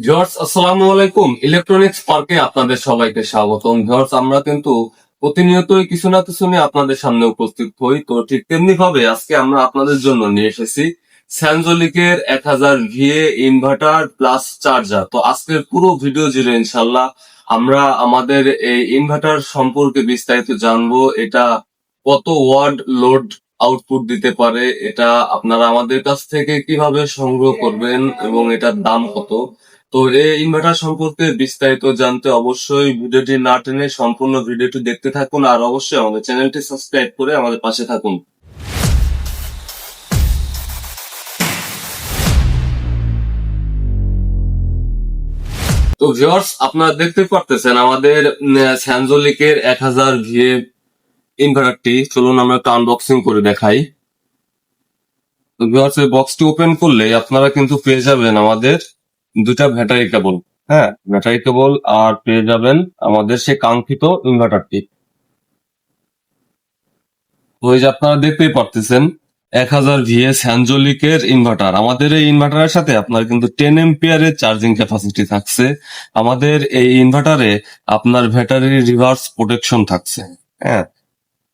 Viewers, আসসালামু আলাইকুম। Electronics পার্কে আপনাদের সবাইকে স্বাগতম। ভিউয়ার্স, আমরা কিন্তু প্রতিনিয়তই কিছু না কিছু নিয়ে আপনাদের সামনে উপস্থিত হই। তো ঠিক তেমনি ভাবে আজকে আমরা আপনাদের জন্য নিয়ে এসেছি স্যানজোলিকের 1000 VA ইনভার্টার প্লাস চার্জার। তো আজকের পুরো ভিডিও জুড়ে ইনশাল্লাহ আমরা আমাদের এই ইনভার্টার সম্পর্কে বিস্তারিত জানবো। এটা কত ওয়াট লোড আউটপুট দিতে পারে, এটা আপনারা আমাদের কাছ থেকে কিভাবে সংগ্রহ করবেন এবং এটার দাম কত। তো এই ইনভার্টার সম্পর্কে বিস্তারিত জানতে অবশ্যই ভিডিওটি না টেনে সম্পূর্ণ ভিডিওটি দেখতে থাকুন, আর অবশ্যই আমাদের চ্যানেলটি সাবস্ক্রাইব করে আমাদের পাশে থাকুন। তো ভিউয়ার্স, আপনারা দেখতে পারতেছেন আমাদের স্যানজোলিকের 1000 VA ইনভার্টারটি। চলুন আমরা একটা আনবক্সিং করে দেখাই। তো ভিউয়ার্স, এই বক্সটি ওপেন করলে আপনারা কিন্তু পেয়ে যাবেন আমাদের দুটা ব্যাটারি কেবল। হ্যাঁ, ব্যাটারি কেবল, আর পেয়ে যাবেন আমাদের সেই কাঙ্ক্ষিত ইনভার্টারটি। ওই যে আপনারা দেখতেই পারতেছেন 1000 VA স্যানজোলিকের ইনভার্টার। আমাদের এই ইনভার্টারের সাথে আপনার কিন্তু 10 এম্পিয়ারের চার্জিং ক্যাপাসিটি থাকছে। আমাদের এই ইনভার্টারে আপনার ব্যাটারি রিভার্স প্রোটেকশন থাকছে। হ্যাঁ,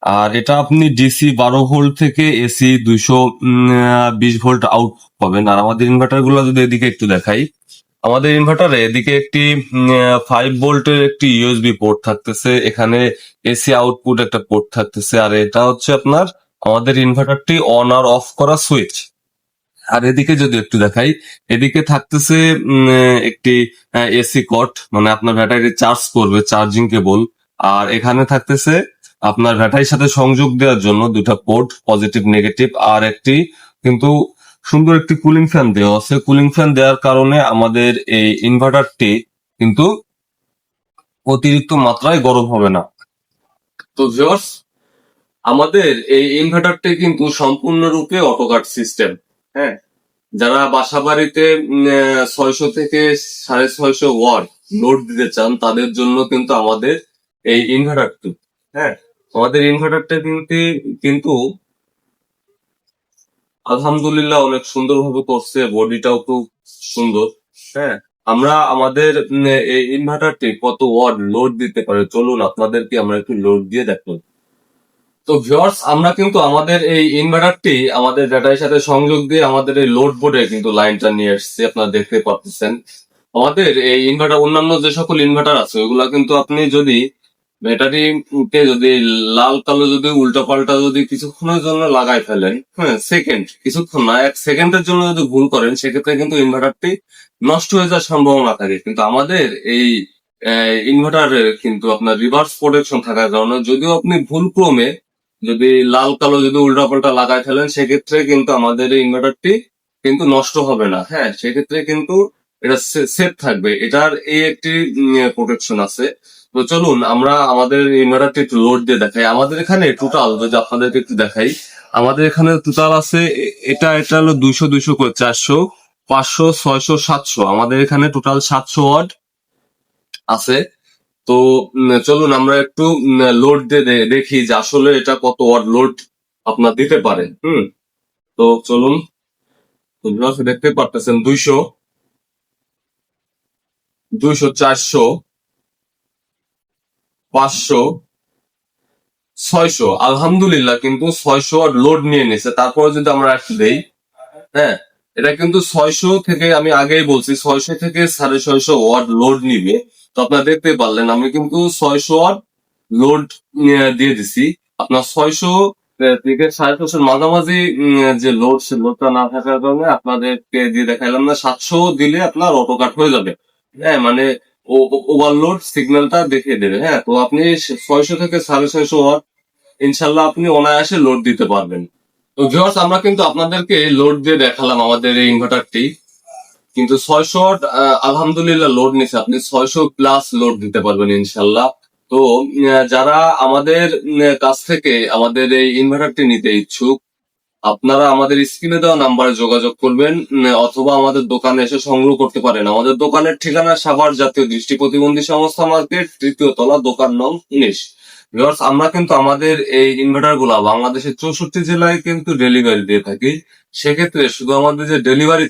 আর এটা আপনি ডিসি 12 ভোল্ট থেকে এসি 220 ভোল্ট আউট পাবেন। আর আমাদের ইনভার্টার গুলো যদি এদিকে একটু দেখাই, আমাদের ইনভার্টারে এদিকে একটি 5 ভোল্টের একটি ইউএসবি পোর্ট থাকতেছে, এখানে এসি আউটপুট একটা পোর্ট থাকতেছে, আর এটা হচ্ছে আপনার আমাদের ইনভার্টারটি অন আর অফ করা সুইচ। আর এদিকে যদি একটু দেখাই, এদিকে থাকতেছে একটি এসি কট, মানে আপনার ব্যাটারি চার্জ করবে চার্জিং কেবল। আর এখানে থাকতেছে আপনার ব্যাটারির সাথে সংযোগ দেওয়ার জন্য দুটা পোর্ট, পজিটিভ নেগেটিভ, আর একটি কিন্তু সুন্দর একটি কুলিং ফ্যান দেওয়া আছে। কুলিং ফ্যান দেওয়ার কারণে আমাদের এই ইনভার্টারটি কিন্তু অতিরিক্ত মাত্রায় গরম হবে না। তো ভিউয়ার্স, আমাদের এই ইনভার্টারটি কিন্তু সম্পূর্ণরূপে অটোকাট সিস্টেম। হ্যাঁ, যারা বাসা বাড়িতে 600 থেকে 650 ওয়াট লোড দিতে চান তাদের জন্য কিন্তু আমাদের এই ইনভার্টারটি। হ্যাঁ, আমাদের ইনভার্টারটা কিন্তু আলহামদুলিল্লাহ অনেক সুন্দরভাবে করছে, বডিটাও খুব সুন্দর। হ্যাঁ, আমরা আমাদের এই ইনভার্টারটি কত ওয়াট লোড দিতে পারে চলুন আপনাদেরকে আমরা একটু লোড দিয়ে দেখবো। তো ভিউয়ার্স, আমরা কিন্তু আমাদের এই ইনভার্টারটি আমাদের ব্যাটারির সাথে সংযোগ দিয়ে আমাদের এই লোড বোর্ডে কিন্তু লাইনটা নিয়ে এসেছি, আপনারা দেখতে পাচ্ছেন। আমাদের এই ইনভার্টার, অন্যান্য যে সকল ইনভার্টার আছে ওগুলা কিন্তু আপনি যদি ব্যাটারিতে যদি লাল কালো যদি উল্টা পাল্টা যদি কিছুক্ষণের জন্য লাগাই ফেলেন, হ্যাঁ সেকেন্ড, কিছুক্ষণ না 1 সেকেন্ডের জন্য যদি ভুল করেন, সেক্ষেত্রে কিন্তু ইনভার্টারটি নষ্ট হয়ে যাওয়ার সম্ভাবনা থাকে। কিন্তু আমাদের এই ইনভার্টারের কিন্তু আপনার রিভার্স প্রোটেকশন থাকার কারণে যদিও আপনি ভুল ক্রমে যদি লাল কালো যদি উল্টা পাল্টা লাগাই ফেলেন, সেক্ষেত্রে কিন্তু আমাদের এই ইনভার্টারটি কিন্তু নষ্ট হবে না। হ্যাঁ, সেক্ষেত্রে কিন্তু এটা সেফ থাকবে, এটার এই একটি প্রোটেকশন আছে। তো চলুন আমরা আমাদের ইনভার্টারটি একটু লোড দিয়ে দেখাই। আমাদের এখানে টোটাল যদি আপনাদেরকে একটু দেখাই, আমাদের এখানে টোটাল আছে এটা এটা হলো 200 করে 400 500 600 700, আমাদের এখানে টোটাল 700 ওয়াট আছে। তো চলুন আমরা একটু লোড দিয়ে দেখি যে আসলে এটা কত ওয়াট লোড আপনার দিতে পারে। তো চলুন, তো ভিউয়ার্স দেখতে পারতেছেন 200 200 400 500 600, আলহামদুলিল্লাহ কিন্তু 600 ওয়াট লোড নিয়ে নিছে। তারপরে যদি আমরা একটু দেই, হ্যাঁ এটা কিন্তু 600 থেকে, আমি আগেই বলছি 600 থেকে 650 ওয়াট লোড নিবে। তো আপনারা দেখতে পারলেন আমি কিন্তু 600 ওয়াট লোড দিয়ে দিছি। আপনার 600 থেকে 650 মাঝামাঝি যে লোড, সে লোডটা না থাকার কারণে আপনাদেরকে দিয়ে দেখাইলাম না। 700 দিলে আপনার অটো কাট হয়ে যাবে। হ্যাঁ, মানে ওভারলোড সিগন্যালটা দেখিয়ে দেবে। হ্যাঁ, তো আপনি 600 থেকে 650 ওয়াট ইনশাল্লাহ আপনি অনায়াসে লোড দিতে পারবেন। তো ভিউয়ার্স, আমরা কিন্তু আপনাদেরকে লোড দিয়ে দেখালাম আমাদের এই ইনভার্টারটি, কিন্তু 600 ওয়াট আলহামদুলিল্লাহ লোড নিছে। আপনি 600+ লোড দিতে পারবেন ইনশাল্লাহ। তো যারা আমাদের কাছ থেকে আমাদের এই ইনভার্টারটি নিতে ইচ্ছুক, আপনারা আমাদের স্ক্রিনে দেওয়া নাম্বারে যোগাযোগ করবেন, অথবা আমাদের দোকানে এসে সংগ্রহ করতে পারেন। আমাদের দোকানের ঠিকানা সাভার জাতীয় দৃষ্টি প্রতিবন্ধী সংস্থা মার্কেট, 3য় তলা, দোকান নং 19। ভিউয়ার্স, আমরা কিন্তু আমাদের এই ইনভার্টার গুলা বাংলাদেশের 64 জেলায় কিন্তু ডেলিভারি দিয়ে থাকি। সেক্ষেত্রে শুধু আমাদের যে ডেলিভারি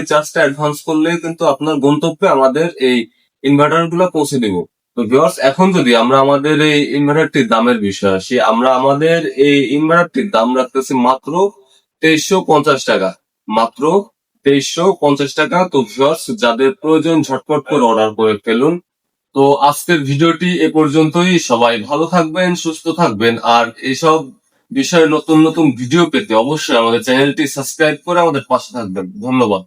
চার্জটা অ্যাডভান্স করলেই কিন্তু আপনার গন্তব্যে আমাদের এই ইনভার্টার গুলা পৌঁছে দিব। তো ভিউয়ার্স, এখন যদি আমরা আমাদের এই ইনভার্টারটির দামের বিষয়ে আসি, আমরা আমাদের এই ইনভার্টারটির দাম রাখতেছি মাত্র 2350 টাকা। মাত্র 2350 টাকা। তো ভিউয়ার্স, যাদের প্রয়োজন ঝটপট করে অর্ডার করে ফেলুন। তো আজকের ভিডিওটি এ পর্যন্তই। সবাই ভালো থাকবেন, সুস্থ থাকবেন, আর এইসব বিষয়ে নতুন নতুন ভিডিও পেতে অবশ্যই আমাদের চ্যানেলটি সাবস্ক্রাইব করে আমাদের পাশে থাকবেন। ধন্যবাদ।